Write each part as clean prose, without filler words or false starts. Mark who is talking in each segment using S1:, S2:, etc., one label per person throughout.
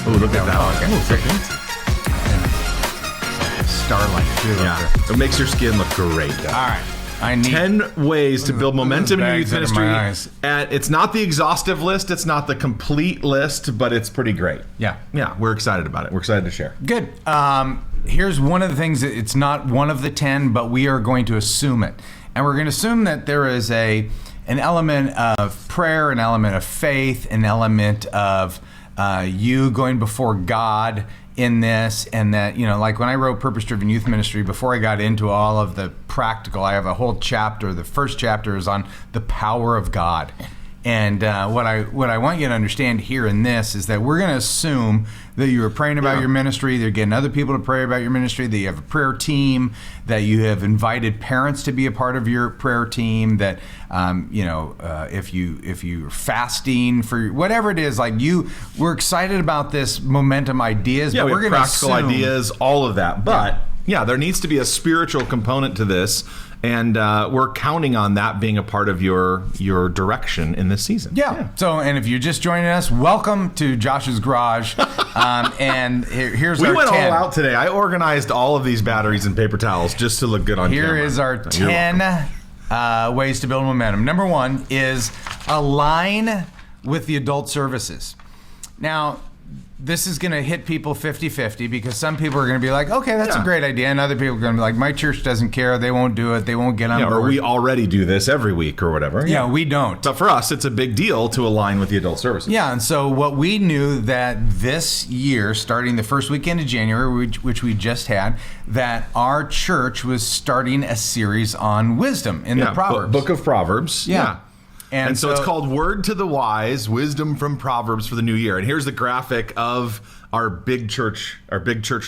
S1: Oh, look at that.
S2: Okay. Starlight too.
S1: Yeah, it makes your skin look great.
S2: All right. I need
S1: 10 ways to build momentum in your youth
S2: bags under my
S1: ministry.
S2: eyes.
S1: And it's not the exhaustive list. It's not the complete list, but it's pretty great.
S2: Yeah.
S1: Yeah, we're excited about it. We're excited to share.
S2: Good. Here's one of the things that it's not one of the 10, but we are going to assume it. And we're going to assume that there is an element of prayer, an element of faith, an element of you going before God in this, and that, like when I wrote Purpose-Driven Youth Ministry, before I got into all of the practical, I have a whole chapter. The first chapter is on the power of God. And what I want you to understand here in this is that we're going to assume that you are praying about your ministry, that you're getting other people to pray about your ministry, that you have a prayer team, that you have invited parents to be a part of your prayer team, that if you're fasting for whatever it is, we're excited about this momentum ideas.
S1: Yeah,
S2: but
S1: we're
S2: going to
S1: practical ideas, all of that. But there needs to be a spiritual component to this. And we're counting on that being a part of your direction in this season.
S2: Yeah. So, and if you're just joining us, welcome to Josh's Garage. And here's our 10.
S1: We went all out today. I organized all of these batteries and paper towels just to look good on camera.
S2: Here is our 10 ways to build momentum. Number 1 is align with the adult services. Now, this is going to hit people 50-50 because some people are going to be like, okay, that's a great idea. And other people are going to be like, my church doesn't care. They won't do it. They won't get on board.
S1: Or we already do this every week or whatever.
S2: Yeah, we don't.
S1: But for us, it's a big deal to align with the adult services.
S2: Yeah, and so what we knew that this year, starting the first weekend of January, which we just had, that our church was starting a series on wisdom in the Proverbs.
S1: Book of Proverbs.
S2: Yeah.
S1: And so it's called Word to the Wise, Wisdom from Proverbs for the New Year. And here's the graphic of our big church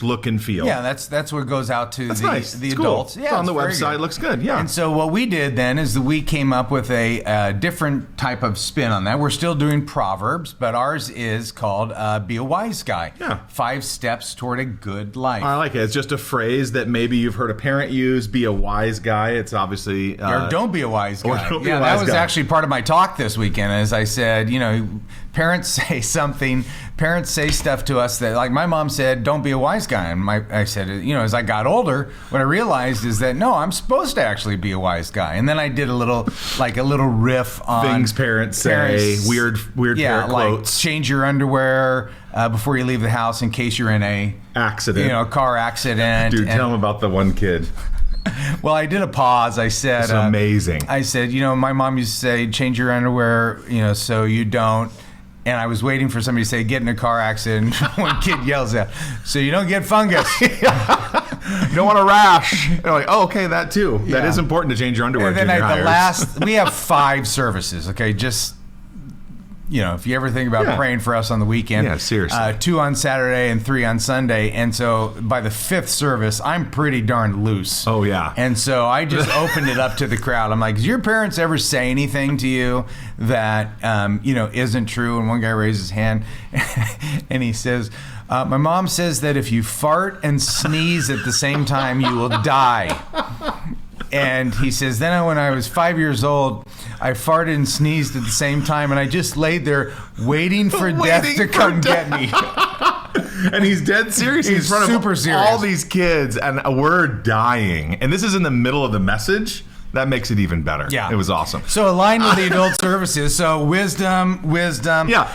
S1: look and feel.
S2: Yeah, that's what goes out to the
S1: cool.
S2: adults.
S1: Yeah, it's on the website. It looks good. Yeah.
S2: And so what we did then is that we came up with a different type of spin on that. We're still doing Proverbs, but ours is called Be a Wise Guy.
S1: Yeah.
S2: 5 steps toward a good life.
S1: I like it. It's just a phrase that maybe you've heard a parent use. Be a wise guy. It's obviously
S2: or don't be a wise guy.
S1: That
S2: was actually part of my talk this weekend. As I said, parents say something. Parents say stuff to us that, like my mom said, don't be a wise guy. And I said, as I got older, what I realized is that, no, I'm supposed to actually be a wise guy. And then I did a little riff on
S1: things parents say, weird parent quotes.
S2: Like change your underwear before you leave the house in case you're in a
S1: accident,
S2: car accident.
S1: Dude, tell them about the one kid.
S2: Well, I did a pause. I said,
S1: it's amazing.
S2: I said, my mom used to say, change your underwear, so you don't. And I was waiting for somebody to say, get in a car accident. One kid yells out, so you don't get fungus.
S1: You don't want a rash. They're like, oh, okay, that too. Yeah. That is important to change your underwear.
S2: And then we have 5 services, okay? Just, if you ever think about praying for us on the weekend.
S1: Yeah, seriously.
S2: 2 on Saturday and 3 on Sunday. And so by the 5th service, I'm pretty darn loose.
S1: Oh, yeah.
S2: And so I just opened it up to the crowd. I'm like, does your parents ever say anything to you that, isn't true? And one guy raised his hand and he says, my mom says that if you fart and sneeze at the same time, you will die. And he says, then when I was 5 years old, I farted and sneezed at the same time, and I just laid there waiting for death to come get me.
S1: And he's dead serious. He's in front of all these kids, and we're dying. And this is in the middle of the message. That makes it even better.
S2: Yeah.
S1: It was awesome.
S2: So aligned with the adult services. So wisdom.
S1: Yeah.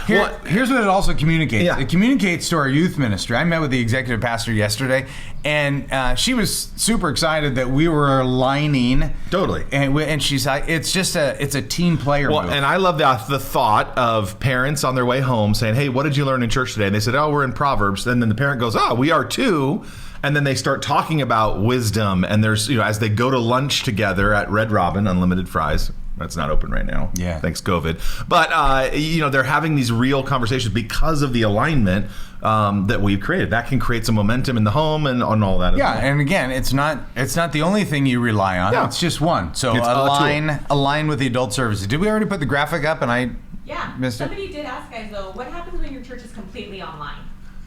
S2: Here's what it also communicates.
S1: Yeah.
S2: It communicates to our youth ministry. I met with the executive pastor yesterday, and she was super excited that we were aligning.
S1: Totally.
S2: And she's like, it's a team player move.
S1: And I love the thought of parents on their way home saying, hey, what did you learn in church today? And they said, oh, we're in Proverbs. And then the parent goes, oh, we are too. And then they start talking about wisdom, and there's, as they go to lunch together at Red Robin, unlimited fries. That's not open right now.
S2: Yeah.
S1: Thanks, COVID. But, they're having these real conversations because of the alignment that we've created. That can create some momentum in the home and on all that.
S2: Yeah, and again, it's not the only thing you rely on. Yeah. It's just one. So align with the adult services. Did we already put the graphic up and I missed it?
S3: Somebody did ask, guys, though, what happens when your church is completely online?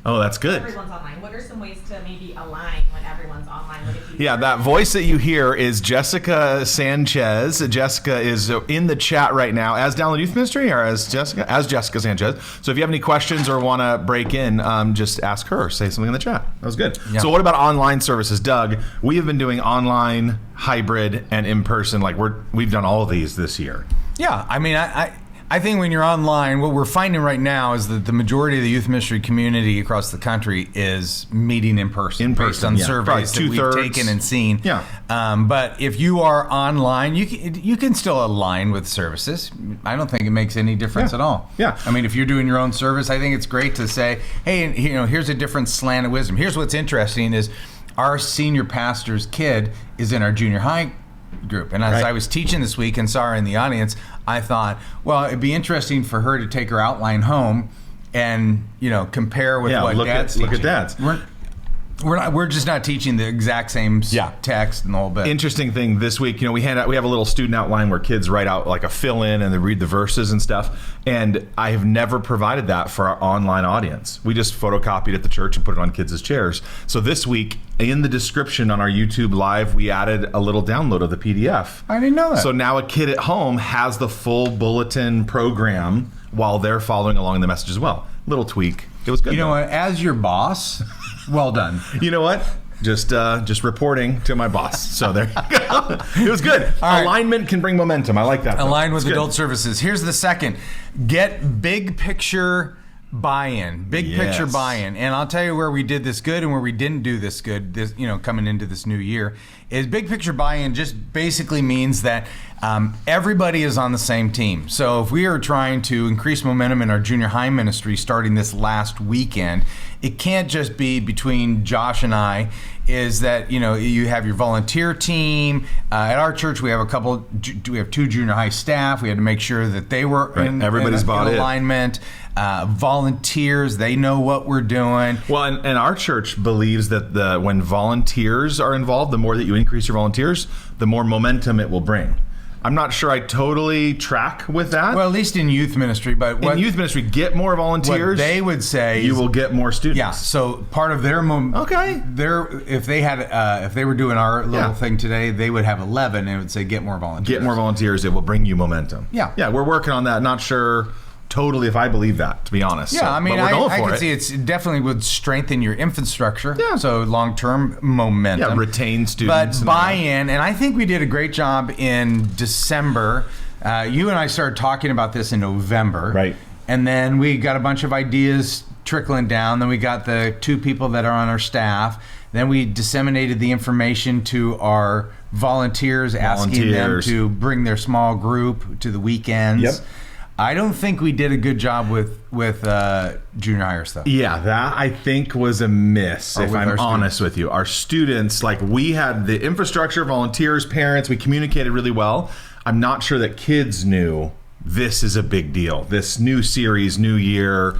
S1: Oh, that's good.
S3: Everyone's online. What are some ways to maybe align when everyone's online?
S1: Yeah, that voice that you hear is Jessica Sanchez. Jessica is in the chat right now as Download Youth Ministry or as Jessica? As Jessica Sanchez. So if you have any questions or want to break in, just ask her or say something in the chat. That was good. Yeah. So what about online services? Doug, we have been doing online, hybrid, and in-person. Like we've done all of these this year.
S2: Yeah, I mean, I think when you're online, what we're finding right now is that the majority of the youth ministry community across the country is meeting in person based on surveys that we've taken and seen.
S1: Yeah.
S2: But if you are online, you can still align with services. I don't think it makes any difference at all.
S1: Yeah.
S2: I mean, if you're doing your own service, I think it's great to say, hey, here's a different slant of wisdom. Here's what's interesting is our senior pastor's kid is in our junior high group. And as I was teaching this week and saw her in the audience, I thought, well, it'd be interesting for her to take her outline home and, compare with what Dad's teaching.
S1: Look at Dad's.
S2: We're just not teaching the exact same text and the whole bit.
S1: Interesting thing this week, we have a little student outline where kids write out like a fill in and they read the verses and stuff. And I have never provided that for our online audience. We just photocopied at the church and put it on kids' chairs. So this week in the description on our YouTube live, we added a little download of the PDF.
S2: I didn't know that.
S1: So now a kid at home has the full bulletin program while they're following along the message as well. Little tweak. It was good.
S2: You know what? As your boss, well done.
S1: You know what? Just reporting to my boss. So there you go. It was good. Right. Alignment can bring momentum. I like that.
S2: Align with adult services. Here's the second. Get big picture buy-in. Big picture buy-in. And I'll tell you where we did this good and where we didn't do this good, coming into this new year, is big picture buy-in just basically means that everybody is on the same team. So if we are trying to increase momentum in our junior high ministry starting this last weekend, it can't just be between Josh and I, is that, you have your volunteer team. At our church, we have we have 2 junior high staff. We had to make sure that they were in alignment. Volunteers, they know what we're doing.
S1: Well, and our church believes that when volunteers are involved, the more that you increase your volunteers, the more momentum it will bring. I'm not sure I totally track with that.
S2: Well, at least in youth ministry, but
S1: in youth ministry, get more volunteers.
S2: What they would say
S1: you will get more students.
S2: Yeah. So part of their if they were doing our little thing today, they would have 11 and it would say get more volunteers.
S1: Get more volunteers. It will bring you momentum.
S2: Yeah.
S1: Yeah. We're working on that. Not sure totally if I believe that, to be honest.
S2: Yeah, I mean, I can see it definitely would strengthen your infrastructure.
S1: Yeah.
S2: So long-term momentum.
S1: Yeah, retain students.
S2: But buy-in, and I think we did a great job in December. You and I started talking about this in November.
S1: Right.
S2: And then we got a bunch of ideas trickling down. Then we got the 2 people that are on our staff. Then we disseminated the information to our volunteers, asking them to bring their small group to the weekends.
S1: Yep.
S2: I don't think we did a good job with junior higher stuff.
S1: Yeah, that I think was a miss, if I'm honest with you. Our students, we had the infrastructure, volunteers, parents, we communicated really well. I'm not sure that kids knew this is a big deal. This new series, new year.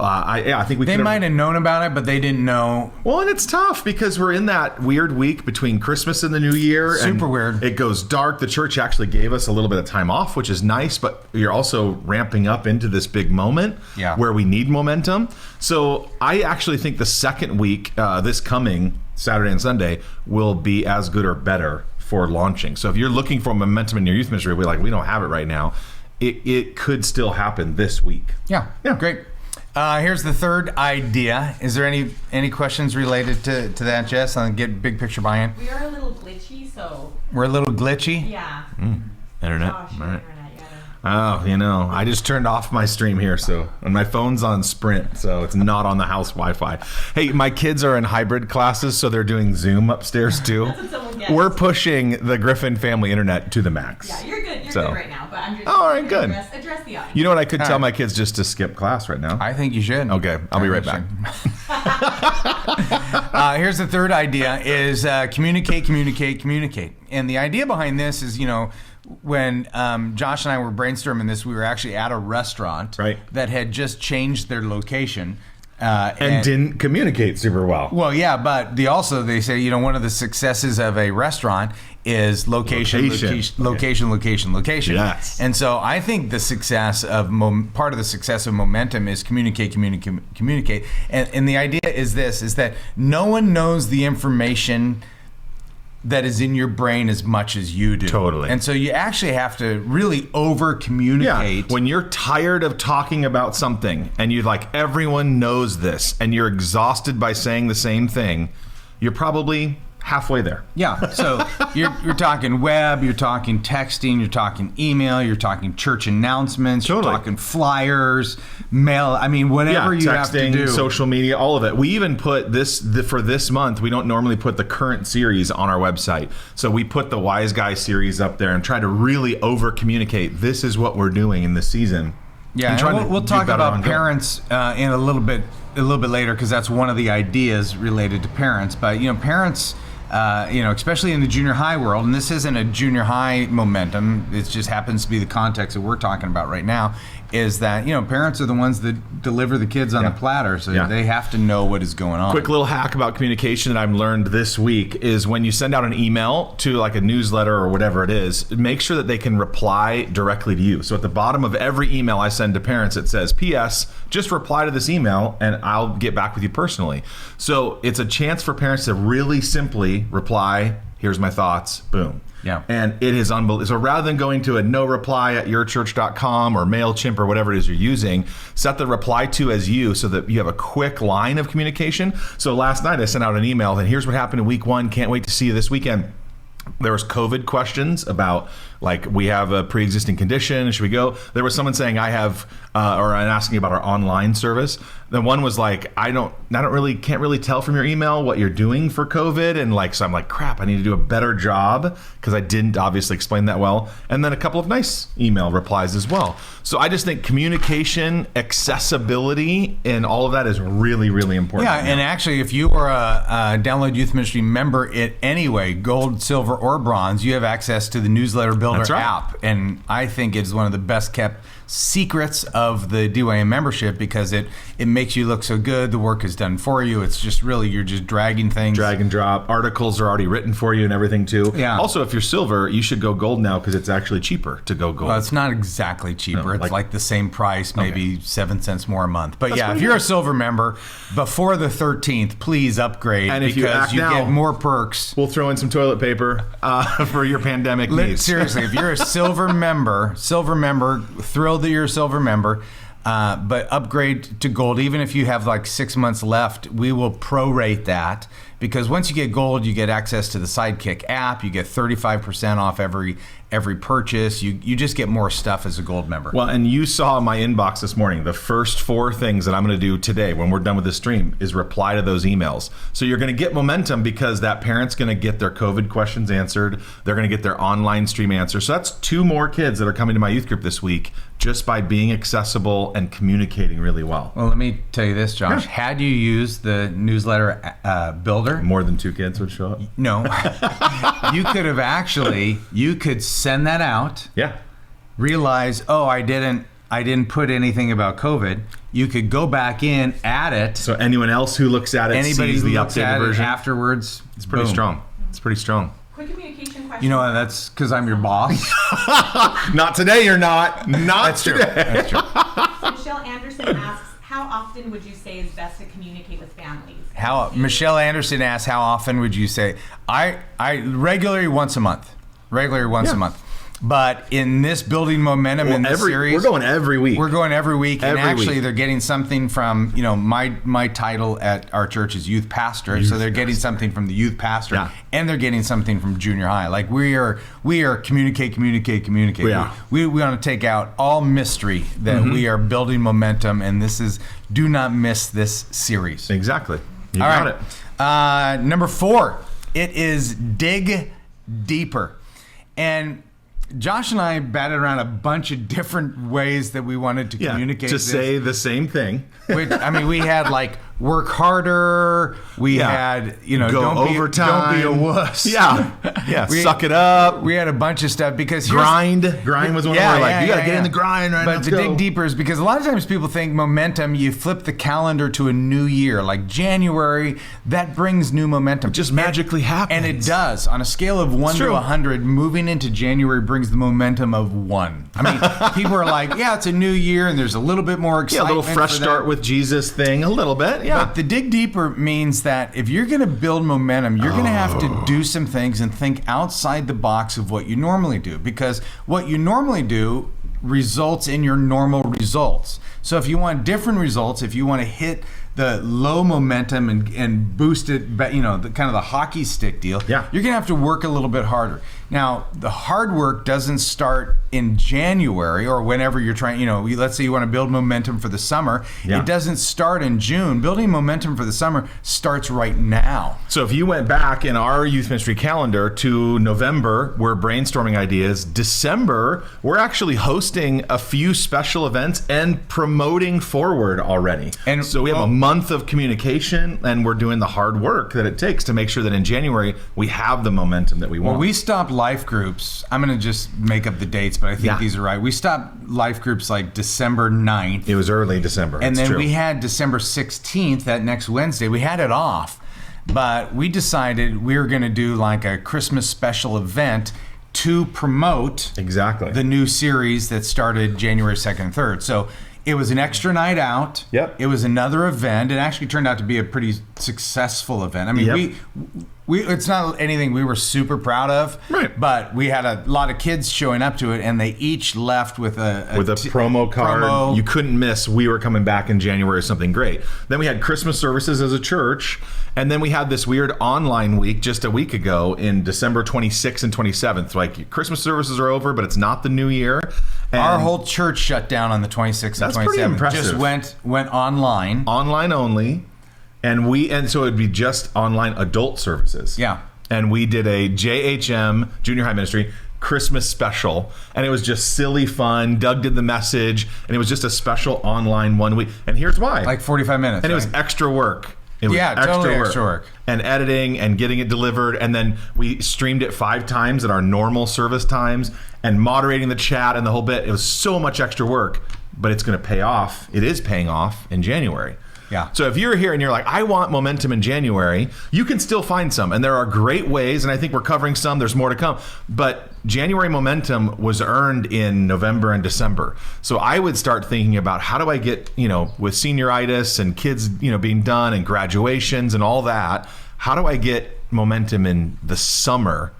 S1: I think
S2: they might have known about it, but they didn't know.
S1: Well, and it's tough because we're in that weird week between Christmas and the New Year.
S2: Super weird.
S1: It goes dark. The church actually gave us a little bit of time off, which is nice, but you're also ramping up into this big moment where we need momentum. So I actually think the second week, this coming Saturday and Sunday, will be as good or better for launching. So if you're looking for momentum in your youth ministry, we don't have it right now. It could still happen this week.
S2: Yeah. Great. Here's the third idea. Is there any questions related to that, Jess, on get big picture buy-in?
S3: We are a little glitchy, so...
S2: We're a little glitchy?
S3: Yeah.
S1: Internet.
S3: Gosh,
S1: all right.
S3: Internet,
S1: I just turned off my stream here, and my phone's on Sprint, so it's not on the house Wi-Fi. Hey, my kids are in hybrid classes, so they're doing Zoom upstairs too.
S3: That's what someone gets.
S1: We're pushing the Griffin family internet to the max.
S3: Yeah, you're good. You're good right now, but I'm just
S1: good.
S3: Address the audience.
S1: You know what? I could tell my kids just to skip class right now.
S2: I think you should.
S1: Okay, I'll be right back.
S2: Here's the third idea: is communicate. And the idea behind this is, when Josh and I were brainstorming this, we were actually at a restaurant that had just changed their location.
S1: and didn't communicate super well.
S2: Well, yeah, but they say, one of the successes of a restaurant is location.
S1: Yes.
S2: And so I think the success of part of the success of momentum is communicate. And the idea is that no one knows the information that is in your brain as much as you do.
S1: Totally.
S2: And so you actually have to really over communicate.
S1: Yeah. When you're tired of talking about something and you're like, everyone knows this, and you're exhausted by saying the same thing, you're probably halfway there.
S2: Yeah. So you're talking web, you're talking texting, you're talking email, you're talking church announcements,
S1: Totally.
S2: You're talking flyers, mail. I mean, whatever you have to do.
S1: Social media, all of it. We even put for this month, we don't normally put the current series on our website. So we put the Wise Guy series up there and try to really over communicate. This is what we're doing in this season.
S2: Yeah, and we'll talk about parents in a little bit later, because that's one of the ideas related to parents. But parents, especially in the junior high world, and this isn't a junior high momentum, it just happens to be the context that we're talking about right now, is that parents are the ones that deliver the kids on the platter, so they have to know what is going on.
S1: Quick little hack about communication that I've learned this week is when you send out an email to like a newsletter or whatever it is, make sure that they can reply directly to you. So at the bottom of every email I send to parents, it says, P.S. just reply to this email and I'll get back with you personally. So it's a chance for parents to really simply reply, here's my thoughts, boom.
S2: Yeah.
S1: And it is unbelievable. So rather than going to a no reply at yourchurch.com or MailChimp or whatever it is you're using, set the reply to as you, so that you have a quick line of communication. So last night I sent out an email, and here's what happened in week 1. Can't wait to see you this weekend. There was COVID questions about, like, we have a pre-existing condition, should we go? There was someone saying I have, or asking about our online service. Then one was like, can't really tell from your email what you're doing for COVID. And so I'm like, crap, I need to do a better job, because I didn't obviously explain that well. And then a couple of nice email replies as well. So I just think communication, accessibility, and all of that is really, really important.
S2: Yeah, and actually, if you are a Download Youth Ministry member in any way, gold, silver, or bronze, you have access to the Newsletter Builder app. And I think it's one of the best kept secrets of the DYM membership, because it makes you look so good. The work is done for you. It's just really, you're just dragging things.
S1: Drag and drop. Articles are already written for you and everything too.
S2: Yeah.
S1: Also, if you're silver, you should go gold now, because it's actually cheaper to go gold.
S2: Well, it's not exactly cheaper.
S1: No,
S2: it's like the same price, maybe 7 cents more a month. But
S1: That's
S2: if you're a silver member, before the 13th, please upgrade,
S1: and if
S2: because you
S1: now,
S2: get more perks.
S1: We'll throw in some toilet paper for your pandemic needs.
S2: Seriously, if you're a silver member, thrilled that you're a silver member, but upgrade to gold. Even if you have like 6 months left, we will prorate that, because once you get gold, you get access to the Sidekick app. You get 35% off every purchase. You just get more stuff as a gold member.
S1: Well, and you saw my inbox this morning. The first 4 things that I'm going to do today when we're done with this stream is reply to those emails. So you're going to get momentum, because that parent's going to get their COVID questions answered. They're going to get their online stream answered. So that's 2 more kids that are coming to my youth group this week, just by being accessible and communicating really well.
S2: Well, let me tell you this, Josh. Yeah. Had you used the newsletter builder,
S1: more than 2 kids would show up.
S2: No, you could send that out.
S1: Yeah.
S2: Realize, I didn't put anything about COVID. You could go back in, add it.
S1: So anyone else who looks at it sees the updated version
S2: afterwards.
S1: It's pretty strong. It's pretty strong.
S3: Quick communication question.
S2: That's because I'm your boss.
S1: Not today, you're not. Not
S2: That's
S1: today.
S2: True. That's true.
S3: Michelle Anderson asks, how often would you say is best to communicate with families?
S2: Michelle Anderson asks, how often would you say? I regularly once a month. A month. But in this building momentum in this series,
S1: we're going every week.
S2: And actually, they're getting something from my title at our church is youth pastor, so they're getting something from the youth pastor, and they're getting something from junior high. Like we are communicate.
S1: Yeah.
S2: We want to take out all mystery that we are building momentum, and do not miss this series.
S1: Exactly. You got it.
S2: Number 4, it is dig deeper. And Josh and I batted around a bunch of different ways that we wanted to communicate
S1: to say the same thing.
S2: Which, we had like work harder. We had,
S1: go
S2: don't
S1: overtime.
S2: Be a wuss.
S1: Yeah. Suck it up.
S2: We had a bunch of stuff because
S1: grind was one of our you got to get in the grind. Right,
S2: but to dig deeper is because a lot of times people think momentum. You flip the calendar to a new year, like January. That brings new momentum.
S1: It just magically happens,
S2: and it does. On a scale of 1 to 100, moving into January brings the momentum of 1. I mean, people are like, yeah, it's a new year, and there's a little bit more excitement.
S1: A little fresh start with Jesus thing, a little bit. Yeah.
S2: But the dig deeper means that if you're going to build momentum, you're going to have to do some things and think outside the box of what you normally do, because what you normally do results in your normal results. So if you want different results, if you want to hit the low momentum and boost it, the kind of the hockey stick deal, you're going to have to work a little bit harder. Now, the hard work doesn't start in January or whenever you're trying, let's say you want to build momentum for the summer. It doesn't start in June. Building momentum for the summer starts right now.
S1: So if you went back in our youth ministry calendar to November, we're brainstorming ideas. December, we're actually hosting a few special events and promoting forward already. And so we have a month of communication, and we're doing the hard work that it takes to make sure that in January we have the momentum that we want.
S2: Well, we stopped life groups. I'm going to just make up the dates, but I think these are right. We stopped life groups like December 9th.
S1: It was early December.
S2: And then we had December 16th, that next Wednesday. We had it off, but we decided we were going to do like a Christmas special event to promote the new series that started January 2nd and 3rd. So it was an extra night out. It was another event. It actually turned out to be a pretty successful event. I mean, we it's not anything we were super proud of, but we had a lot of kids showing up to it, and they each left with a
S1: promo card. You couldn't miss. We were coming back in January or something great. Then we had Christmas services as a church, and then we had this weird online week just a week ago in December 26th and 27th. Like, Christmas services are over, but it's not the new year. And
S2: our whole church shut down on the 26th and 27th.
S1: That's pretty impressive.
S2: Just went online.
S1: Online only. And so it'd be just online adult services. And we did a JHM, junior high ministry, Christmas special. And it was just silly fun. Doug did the message. And it was just a special online 1 week. And here's why.
S2: Like 45 minutes.
S1: And it was extra work. It was
S2: totally extra work.
S1: And editing and getting it delivered. And then we streamed it 5 times at our normal service times. And moderating the chat and the whole bit. It was so much extra work. But it's going to pay off. It is paying off in January. So if you're here and you're like, I want momentum in January, you can still find some. And there are great ways, and I think we're covering some. There's more to come. But January momentum was earned in November and December. So I would start thinking about, how do I get, with senioritis and kids, being done and graduations and all that, how do I get momentum in the summer?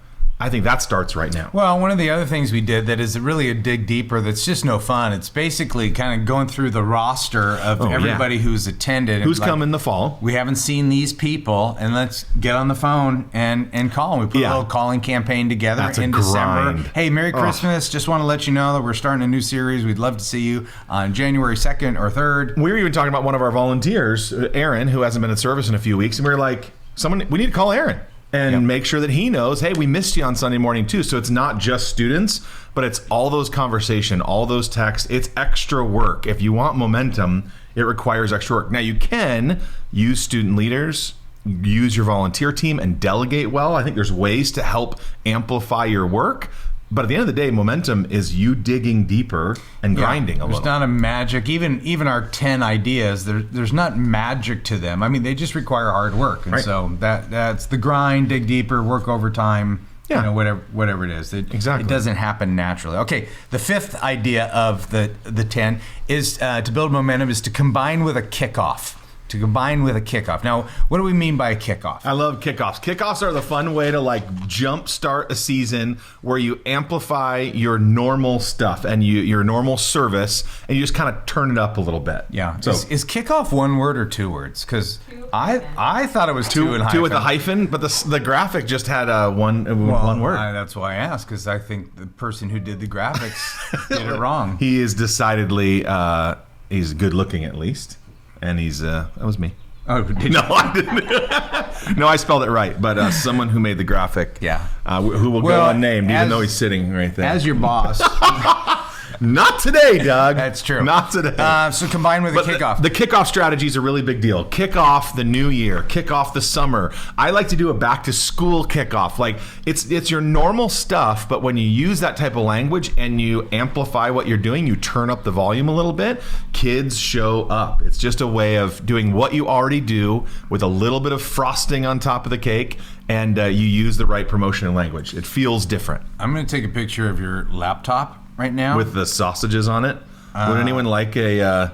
S1: I think that starts right now.
S2: Well, one of the other things we did that is really a dig deeper that's just no fun. It's basically kind of going through the roster of everybody who's attended.
S1: Who's come in the fall.
S2: We haven't seen these people, and let's get on the phone and call them. We put a little calling campaign together in December. Hey, Merry Christmas. Just want to let you know that we're starting a new series. We'd love to see you on January 2nd or 3rd.
S1: We were even talking about one of our volunteers, Aaron, who hasn't been in service in a few weeks, and we were like, we need to call Aaron. And make sure that he knows, hey, we missed you on Sunday morning too. So it's not just students, but it's all those conversation, all those texts. It's extra work. If you want momentum, it requires extra work. Now, you can use student leaders, use your volunteer team, and delegate well. I think there's ways to help amplify your work. But at the end of the day, momentum is you digging deeper and grinding a little.
S2: There's not a magic. Even our 10 ideas, there's not magic to them. I mean, they just require hard work. And so that's the grind, dig deeper, work overtime, whatever it is. It doesn't happen naturally. Okay, the 5th idea of the 10 is to build momentum is to combine with a kickoff. Now, what do we mean by a kickoff?
S1: I love kickoffs. Kickoffs are the fun way to jumpstart a season where you amplify your normal stuff and your normal service, and you just kind of turn it up a little bit.
S2: So is kickoff one word or 2 words? Because I thought it was 2 and hyphen.
S1: 2 with a hyphen, but the graphic just had one word.
S2: That's why I asked, because I think the person who did the graphics did it wrong.
S1: He is decidedly he's good looking, at least. And that was me.
S2: Oh, did you?
S1: No, I didn't. No, I spelled it right. But someone who made the graphic, who will go unnamed, even though he's sitting right there.
S2: As your boss,
S1: Not today, Doug.
S2: That's true.
S1: Not today.
S2: So combined with the kickoff.
S1: The kickoff strategy is a really big deal. Kick off the new year. Kick off the summer. I like to do a back to school kickoff. Like it's your normal stuff, but when you use that type of language and you amplify what you're doing, you turn up the volume a little bit, kids show up. It's just a way of doing what you already do with a little bit of frosting on top of the cake, and you use the right promotion and language. It feels different.
S2: I'm going to take a picture of your laptop right now
S1: with the sausages on it. Would anyone like a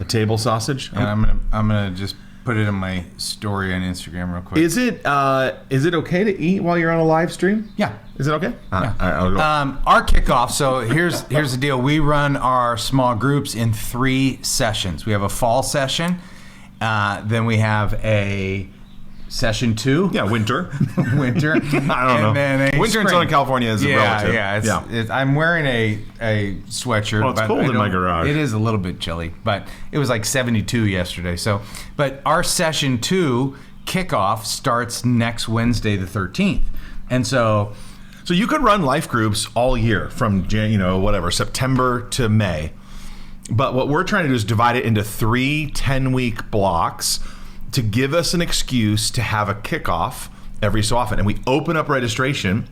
S1: table sausage?
S2: And I'm gonna just put it in my story on Instagram real quick.
S1: Is it okay to eat while you're on a live stream?
S2: Yeah.
S1: Is it okay?
S2: Yeah.
S1: I'll go.
S2: Our kickoff. So here's the deal. We run our small groups in 3 sessions. We have a fall session, then we have a session 2.
S1: Yeah, winter.
S2: Winter.
S1: I don't know.
S2: Then a
S1: winter
S2: spring.
S1: in Southern California is relative.
S2: Yeah. I'm wearing a sweatshirt.
S1: Well, it's cold in my garage.
S2: It is a little bit chilly, but it was like 72 yesterday. So, but our session 2 kickoff starts next Wednesday, the 13th, and so
S1: you could run life groups all year from September to May. But what we're trying to do is divide it into 3 10-week blocks to give us an excuse to have a kickoff every so often. And we open up registration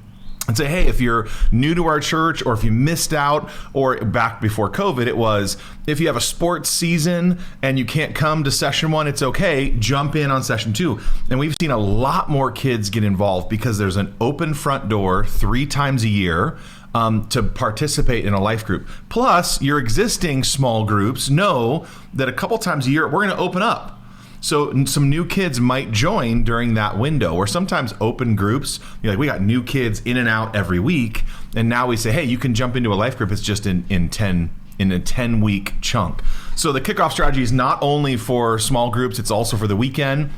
S1: and say, hey, if you're new to our church, or if you missed out, or back before COVID, it was, if you have a sports season and you can't come to session 1, it's okay, jump in on session 2. And we've seen a lot more kids get involved because there's an open front door 3 times a year to participate in a life group. Plus, your existing small groups know that a couple times a year, we're going to open up. So some new kids might join during that window, or sometimes open groups. We got new kids in and out every week, and now we say, hey, you can jump into a life group. It's just in a 10-week chunk. So the kickoff strategy is not only for small groups, it's also for the weekend.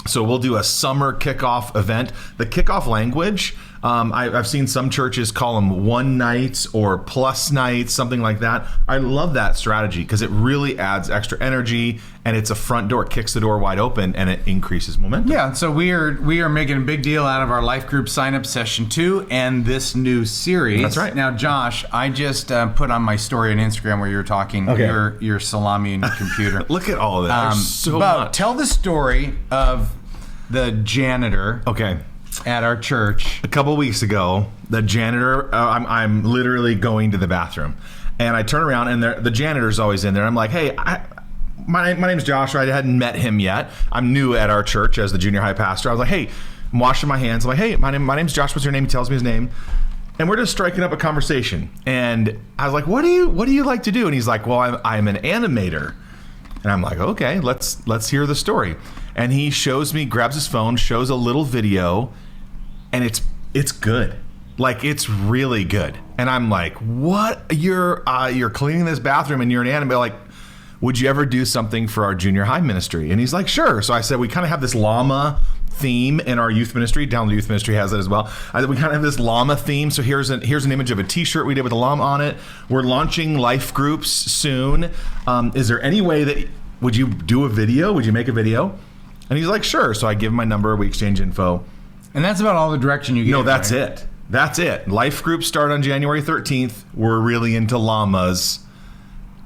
S1: So we'll do a summer kickoff event. The kickoff language, I've seen some churches call them one nights or plus nights, something like that. I love that strategy because it really adds extra energy, and it's a front door, it kicks the door wide open, and it increases momentum.
S2: Yeah, so we are making a big deal out of our life group sign-up session 2 and this new series.
S1: That's right.
S2: Now, Josh, I just put on my story on Instagram where you were talking your salami and your computer.
S1: Look at all of that. There's so much.
S2: Tell the story of the janitor.
S1: Okay.
S2: At our church.
S1: A couple weeks ago, the janitor, I'm literally going to the bathroom, and I turn around, and the janitor's always in there. I'm like, hey, my name's Josh. I hadn't met him yet. I'm new at our church as the junior high pastor. I was like, hey, I'm washing my hands. I'm like, hey, my name's Josh. What's your name? He tells me his name. And we're just striking up a conversation. And I was like, what do you like to do? And he's like, well, I'm an animator. And I'm like, okay, let's hear the story. And he grabs his phone, shows a little video, and it's good. Like, it's really good. And I'm like, what? You're cleaning this bathroom and you're an animator. Like, would you ever do something for our junior high ministry? And he's like, sure. So I said, we kind of have this llama theme in our youth ministry. Down the youth ministry has it as well. We kind of have this llama theme. So here's an image of a t-shirt we did with a llama on it. We're launching life groups soon. Is there any way that, would you do a video? Would you make a video? And he's like, sure. So I give him my number. We exchange info.
S2: And that's about all the direction you get.
S1: No, that's it. That's it. Life groups start on January 13th. We're really into llamas.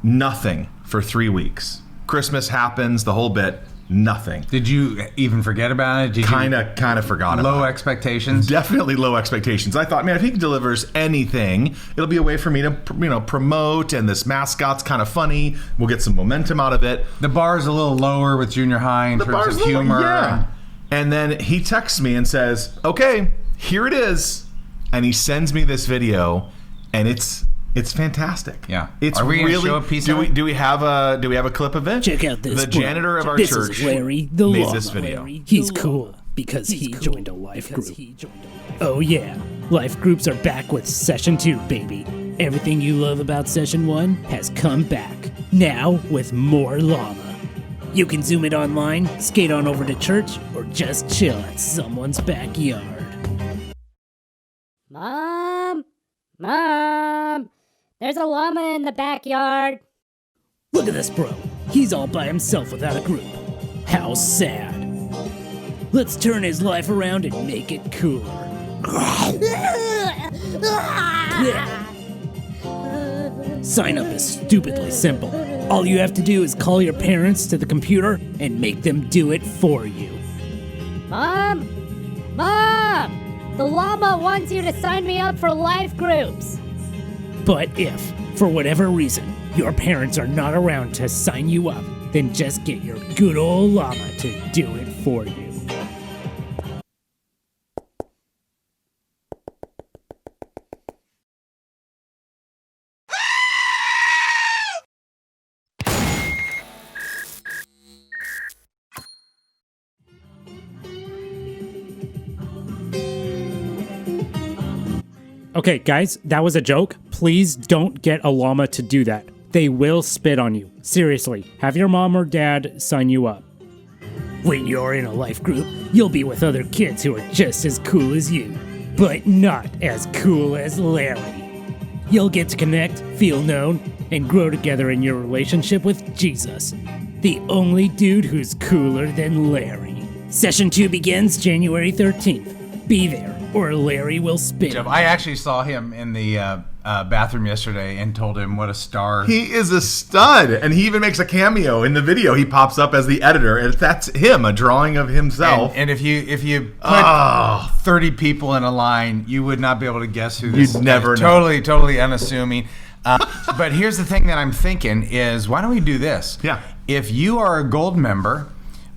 S1: Nothing for 3 weeks. Christmas happens, the whole bit. Nothing.
S2: Did you even forget about it?
S1: Kind of forgot about it.
S2: Low expectations?
S1: Definitely low expectations. I thought, man, if he delivers anything, it'll be a way for me to, promote, and this mascot's kind of funny. We'll get some momentum out of it.
S2: The bar's a little lower with junior high in terms of humor.
S1: Yeah. And then he texts me and says, okay, here it is. And he sends me this video, and it's fantastic.
S2: Yeah.
S1: It's
S2: Are we
S1: really,
S2: gonna show a piece
S1: do
S2: of
S1: we
S2: it?
S1: do we have a clip of it?
S4: Check out this.
S1: The janitor of our
S4: this
S1: church
S4: is Larry, the
S1: made
S4: llama.
S1: this video.
S4: He's cool because he joined a life group. Oh yeah, life groups are back with session 2, baby. Everything you love about session 1 has come back, now with more llama. You can zoom it online, skate on over to church, or just chill at someone's backyard.
S5: Mom, there's a llama in the backyard.
S4: Look at this bro. He's all by himself without a group. How sad. Let's turn his life around and make it cooler. Sign up is stupidly simple. All you have to do is call your parents to the computer and make them do it for you.
S5: Mom? Mom! The llama wants you to sign me up for life groups.
S4: But if, for whatever reason, your parents are not around to sign you up, then just get your good old llama to do it for you. Okay, guys, that was a joke. Please don't get a llama to do that. They will spit on you. Seriously, have your mom or dad sign you up. When you're in a life group, you'll be with other kids who are just as cool as you, but not as cool as Larry. You'll get to connect, feel known, and grow together in your relationship with Jesus, the only dude who's cooler than Larry. Session 2 begins January 13th. Be there, or Larry will spit.
S2: I actually saw him in the bathroom yesterday and told him what a star.
S1: He is a stud, and he even makes a cameo in the video. He pops up as the editor, and that's him, a drawing of himself.
S2: And if you put 30 people in a line, you would not be able to guess who this is.
S1: You'd never know.
S2: Totally unassuming. But here's the thing that I'm thinking is, why don't we do this?
S1: Yeah.
S2: If you are a gold member,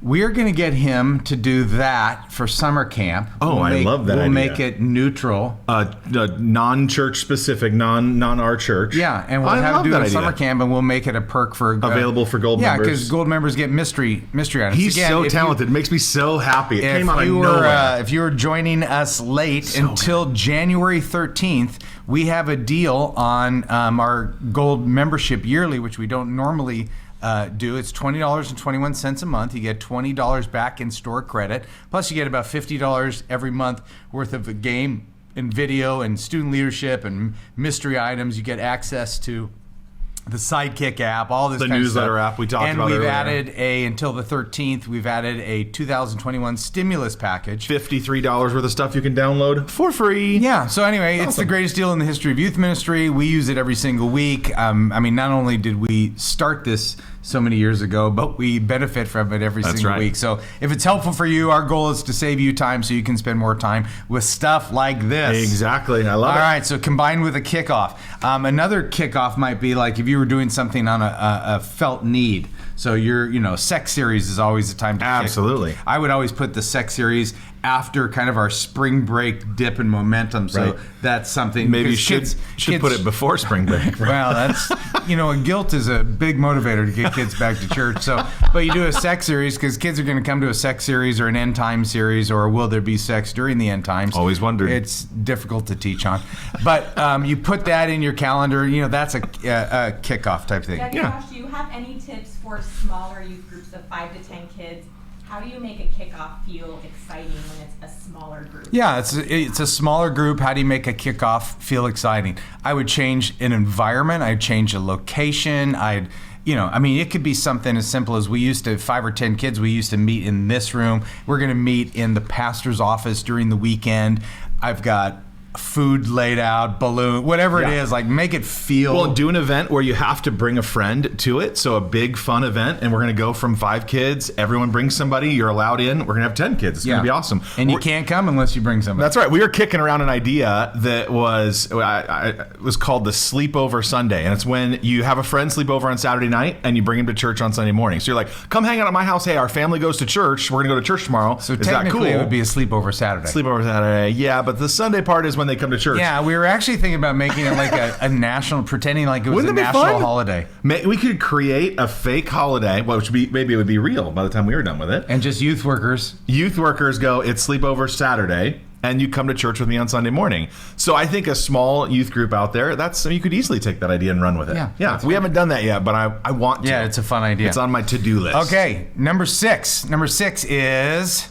S2: we're going to get him to do that for summer camp.
S1: Oh, I love that
S2: We'll
S1: idea.
S2: make it neutral.
S1: Non-church specific, non our church.
S2: Yeah, and we'll have to do it at summer camp, and we'll make it a perk for
S1: available for gold members.
S2: Yeah, because gold members get mystery items.
S1: He's so talented. It makes me so happy. It came out of nowhere.
S2: If you were joining us late until January 13th, we have a deal on our gold membership yearly, which we don't normally do. It's $20.21 a month. You get $20 back in store credit. Plus, you get about $50 every month worth of a game and video and student leadership and mystery items. You get access to the Sidekick app, all this
S1: the
S2: kind
S1: newsletter
S2: of stuff.
S1: app we talked about
S2: And we've
S1: earlier.
S2: added until the 13th, we've added a 2021 stimulus package.
S1: $53 worth of stuff you can download for free.
S2: Yeah, so anyway, it's the greatest deal in the history of youth ministry. We use it every single week. Not only did we start this so many years ago, but we benefit from it every single week. So if it's helpful for you, our goal is to save you time so you can spend more time with stuff like this.
S1: Exactly. I love it.
S2: All right, so combined with a kickoff. Another kickoff might be like if you were doing something on a felt need. So your sex series is always the time to
S1: Absolutely.
S2: kick. I would always put the sex series after kind of our spring break dip in momentum. So that's something.
S1: Maybe you should put it before spring break.
S2: Well, that's, guilt is a big motivator to get kids back to church. So, but you do a sex series because kids are going to come to a sex series or an end time series, or will there be sex during the end times?
S1: Always wondered.
S2: It's difficult to teach on. But you put that in your calendar, that's a kickoff type thing.
S3: Josh, do you have any tips for smaller youth groups of 5 to 10 kids? How do you make a kickoff feel exciting when it's a smaller group?
S2: Yeah, it's a smaller group. How do you make a kickoff feel exciting? I would change an environment. I'd change a location. It could be something as simple as 5 or 10 kids, we used to meet in this room. We're going to meet in the pastor's office during the weekend. I've got food laid out, balloon, whatever it is, like make it feel.
S1: Well, do an event where you have to bring a friend to it. So a big fun event, and we're going to go from 5 kids. Everyone brings somebody. You're allowed in. We're going to have 10 kids. It's going to be awesome.
S2: And you can't come unless you bring somebody.
S1: That's right. We were kicking around an idea that was called the Sleepover Sunday. And it's when you have a friend sleep over on Saturday night and you bring him to church on Sunday morning. So you're like, come hang out at my house. Hey, our family goes to church. We're going to go to church tomorrow.
S2: So
S1: is that
S2: technically
S1: cool?
S2: it would be a sleepover Saturday.
S1: Sleepover Saturday. Yeah, but the Sunday part is when they come to church.
S2: Yeah, we were actually thinking about making it like a national, pretending like it was
S1: Wouldn't
S2: a
S1: it be
S2: national
S1: fun?
S2: holiday.
S1: We could create a fake holiday, which maybe it would be real by the time we were done with it.
S2: And just youth workers.
S1: Youth workers go, it's sleepover Saturday, and you come to church with me on Sunday morning. So I think a small youth group out there, you could easily take that idea and run with it. Yeah. We haven't done that yet, but I want to.
S2: Yeah, it's a fun idea.
S1: It's on my to-do list.
S2: Okay, number 6. Number 6 is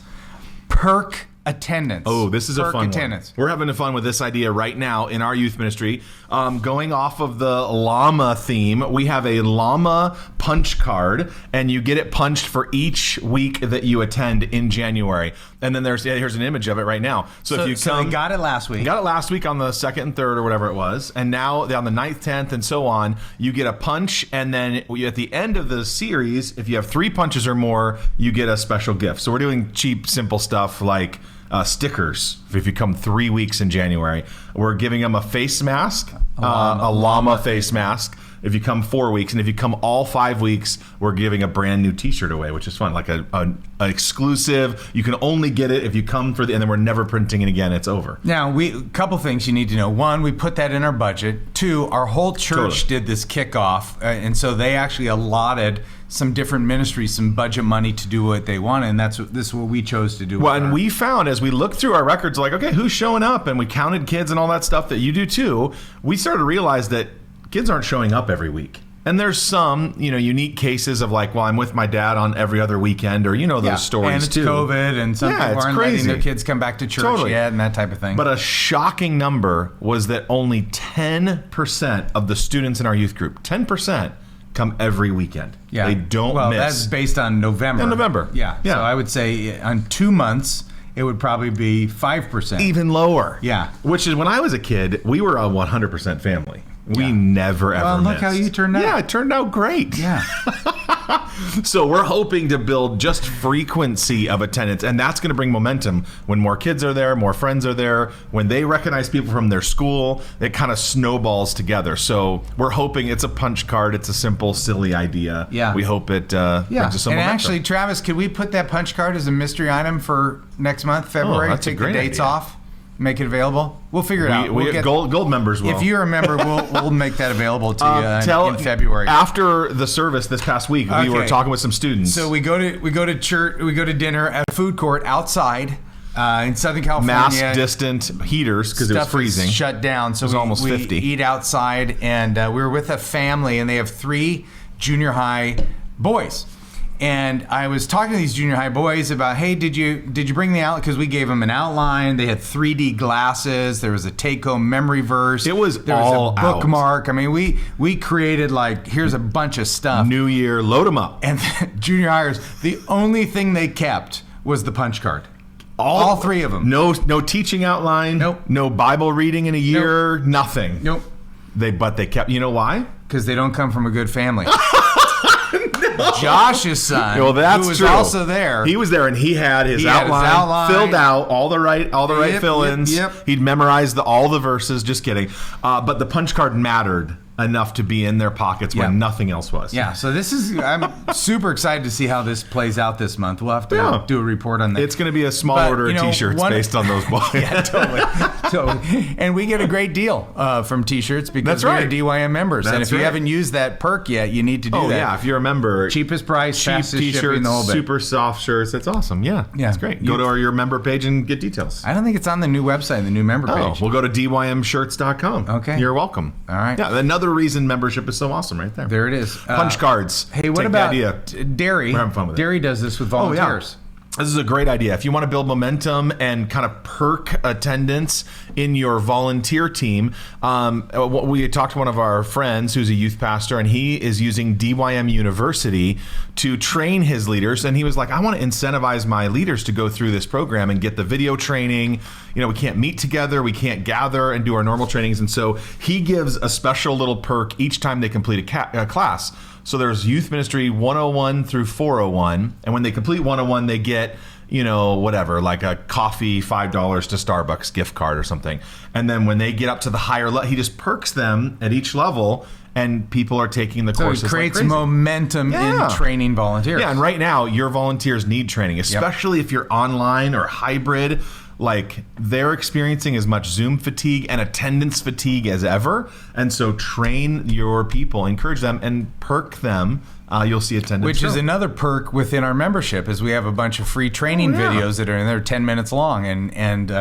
S2: Perk Attendance.
S1: Oh, this is a
S2: Perk
S1: fun
S2: Attendance.
S1: one. We're having fun with this idea right now in our youth ministry. going off of the llama theme, we have a llama punch card, and you get it punched for each week that you attend in January. And then here's an image of it right now. So if you come,
S2: they got it last week.
S1: Got it last week on the 2nd and 3rd or whatever it was, and now on the 9th, 10th, and so on, you get a punch, and then at the end of the series, if you have 3 punches or more, you get a special gift. So we're doing cheap, simple stuff like stickers. If you come 3 weeks in January, we're giving them a face mask, a llama face mask. If you come 4 weeks, and if you come all 5 weeks, we're giving a brand new T-shirt away, which is fun, like an exclusive. You can only get it if you come and then we're never printing it again. It's over.
S2: Now, a couple things you need to know. One, we put that in our budget. 2, our whole church did this kickoff, and so they actually allotted some different ministries some budget money to do what they wanted, and this is what we chose to do.
S1: Well, and we found as we looked through our records, like, okay, who's showing up? And we counted kids and all that stuff that you do too. We started to realize that kids aren't showing up every week. And there's some, unique cases of like, well, I'm with my dad on every other weekend, or those stories
S2: and it's
S1: too.
S2: COVID, and some people aren't letting their kids come back to church yet, and that type of thing.
S1: But a shocking number was that only 10% of the students in our youth group, 10%, come every weekend.
S2: Yeah.
S1: They don't miss.
S2: Well, that's based on November.
S1: In November.
S2: Yeah. So I would say on 2 months, it would probably be 5%.
S1: Even lower.
S2: Yeah.
S1: Which is when I was a kid, we were a 100% family. We never ever
S2: missed. Look how you turned out.
S1: Yeah, it turned out great.
S2: Yeah.
S1: So we're hoping to build just frequency of attendance, and that's going to bring momentum when more kids are there, more friends are there. When they recognize people from their school, it kind of snowballs together. So we're hoping it's a punch card. It's a simple, silly idea.
S2: Yeah.
S1: We hope it brings us some momentum.
S2: And actually, Travis, could we put that punch card as a mystery item for next month, February?
S1: That's
S2: Take
S1: a great
S2: the dates
S1: idea.
S2: off. Make it available. We'll figure it out.
S1: We get gold members will.
S2: If you remember, we'll make that available to you in February.
S1: After the service this past week, we were talking with some students.
S2: So we go to church. We go to dinner at a food court outside in Southern California.
S1: Mask distant heaters because it was freezing.
S2: Shut down. So
S1: it was almost
S2: we
S1: 50.
S2: Eat outside, and we were with a family, and they have 3 junior high boys. And I was talking to these junior high boys about, hey, did you bring the outline? Because we gave them an outline. They had 3D glasses. There was a take-home memory verse.
S1: There was
S2: a
S1: out.
S2: bookmark. I mean, we created here's a bunch of stuff.
S1: New year, load them up.
S2: And junior hires, the only thing they kept was the punch card. All 3 of them.
S1: No teaching outline.
S2: Nope.
S1: No Bible reading in a year.
S2: Nope.
S1: Nothing.
S2: Nope.
S1: But they kept. You know why?
S2: Because they don't come from a good family. Josh's son,
S1: well, that's
S2: who was
S1: true.
S2: Also there.
S1: He was there, and he had his outline filled out, all the right fill-ins.
S2: Yep.
S1: He'd memorized all the verses. Just kidding. But the punch card mattered enough to be in their pockets when nothing else was.
S2: Yeah, so I'm super excited to see how this plays out this month. We'll have to do a report on that.
S1: It's going to be a small order of T-shirts based on those boys.
S2: Yeah, totally. And we get a great deal from T-shirts because we're DYM members. And if you haven't used that perk yet, you need to do that.
S1: Oh, yeah, if you're a member.
S2: Cheapest price, fastest
S1: T-shirts,
S2: shipping, the whole bit.
S1: super soft shirts. That's awesome. Yeah, it's great. Go to your member page and get details.
S2: I don't think it's on the new website, the new member page.
S1: We'll go to dymshirts.com.
S2: Okay.
S1: You're welcome.
S2: All right.
S1: Yeah, another reason membership is so awesome right there.
S2: There it is.
S1: Punch cards.
S2: Hey, what about Derry?
S1: We're having fun with it.
S2: Derry does this with volunteers.
S1: This is a great idea. If you want to build momentum and kind of perk attendance in your volunteer team, we talked to one of our friends who's a youth pastor, and he is using DYM University to train his leaders. And he was like, I want to incentivize my leaders to go through this program and get the video training. We can't meet together, we can't gather and do our normal trainings. And so he gives a special little perk each time they complete a class. So there's Youth Ministry 101 through 401. And when they complete 101, they get, whatever, like a coffee, $5 to Starbucks gift card or something. And then when they get up to the higher level, he just perks them at each level, and people are taking the courses.
S2: So it creates momentum in training volunteers.
S1: Yeah, and right now, your volunteers need training, especially if you're online or hybrid. Like, they're experiencing as much Zoom fatigue and attendance fatigue as ever. And so train your people, encourage them, and perk them you'll see attendance.
S2: Which is
S1: grow.
S2: another perk within our membership, is we have a bunch of free training videos that are in there, 10 minutes long, and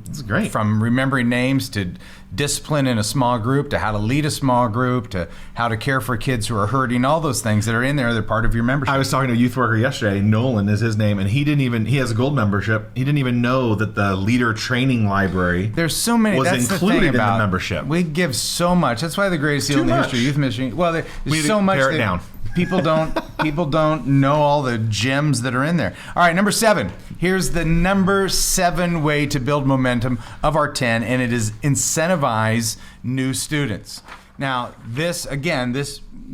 S1: It's great.
S2: From remembering names to discipline in a small group to how to lead a small group to how to care for kids who are hurting. All those things that are in there, they're part of your membership.
S1: I was talking to a youth worker yesterday. Nolan is his name, and he has a gold membership. He didn't even know that the leader training library
S2: There's so many.
S1: was
S2: That's
S1: included
S2: the thing
S1: in the
S2: about
S1: membership.
S2: We give so much. That's why the greatest deal
S1: Too
S2: in the
S1: much.
S2: history of youth ministry. Well,
S1: We
S2: there's
S1: need
S2: so
S1: to
S2: much
S1: pare it
S2: that
S1: down.
S2: people don't know all the gems that are in there. All right, number 7. Here's the number 7 way to build momentum of our 10, and it is incentivize new students. Now, this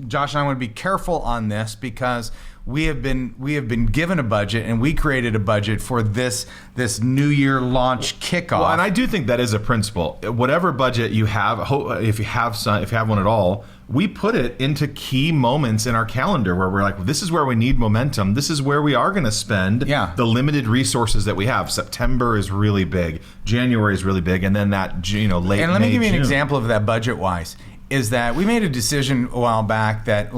S2: Josh and I want to be careful on this because we have been given a budget, and we created a budget for this New Year launch kickoff.
S1: Well, and I do think that is a principle. Whatever budget you have, if you have one at all, we put it into key moments in our calendar where we're like, this is where we need momentum. This is where we are going to spend the limited resources that we have. September is really big. January is really big, and then that late.
S2: And let me
S1: May,
S2: give you an
S1: June.
S2: example of that budget-wise. Is that we made a decision a while back that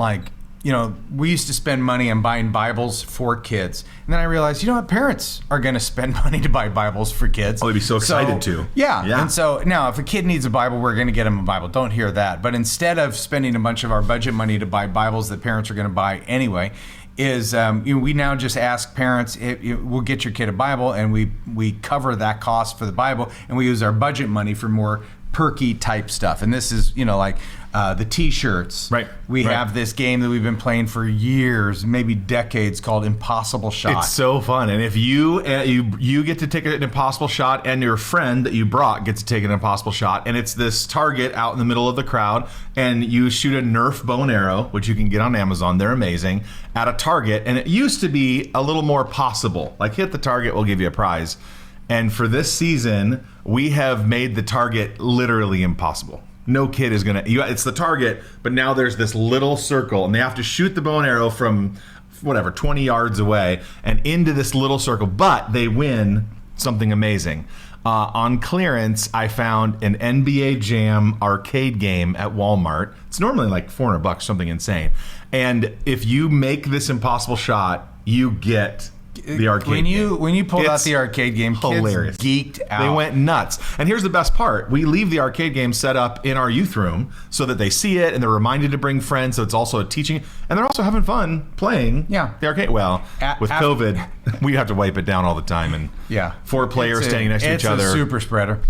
S2: we used to spend money on buying Bibles for kids. And then I realized, parents are going to spend money to buy Bibles for kids.
S1: Oh, they'd be so excited to.
S2: Yeah. And so now if a kid needs a Bible, we're going to get them a Bible. Don't hear that. But instead of spending a bunch of our budget money to buy Bibles that parents are going to buy anyway, we now just ask parents, we'll get your kid a Bible, and we cover that cost for the Bible, and we use our budget money for more perky type stuff. And this is, like the T-shirts.
S1: Right.
S2: We have this game that we've been playing for years, maybe decades, called Impossible Shot.
S1: It's so fun. And if you get to take an impossible shot, and your friend that you brought gets to take an impossible shot, and it's this target out in the middle of the crowd, and you shoot a Nerf bow and arrow, which you can get on Amazon, they're amazing, at a target. And it used to be a little more possible. Like, hit the target, we'll give you a prize. And for this season, we have made the target literally impossible. No kid is going to... It's the target, but now there's this little circle, and they have to shoot the bow and arrow from, 20 yards away and into this little circle, but they win something amazing. On clearance, I found an NBA Jam arcade game at Walmart. It's normally like $400, something insane. And if you make this impossible shot, you get... the arcade game.
S2: When you pulled out
S1: It's
S2: the arcade game,
S1: hilarious.
S2: kids geeked out.
S1: They went nuts. And here's the best part. We leave the arcade game set up in our youth room so that they see it and they're reminded to bring friends. So it's also a teaching. And they're also having fun playing the arcade. Well, with COVID, we have to wipe it down all the time. And 4 players standing next to each other.
S2: It's a super spreader.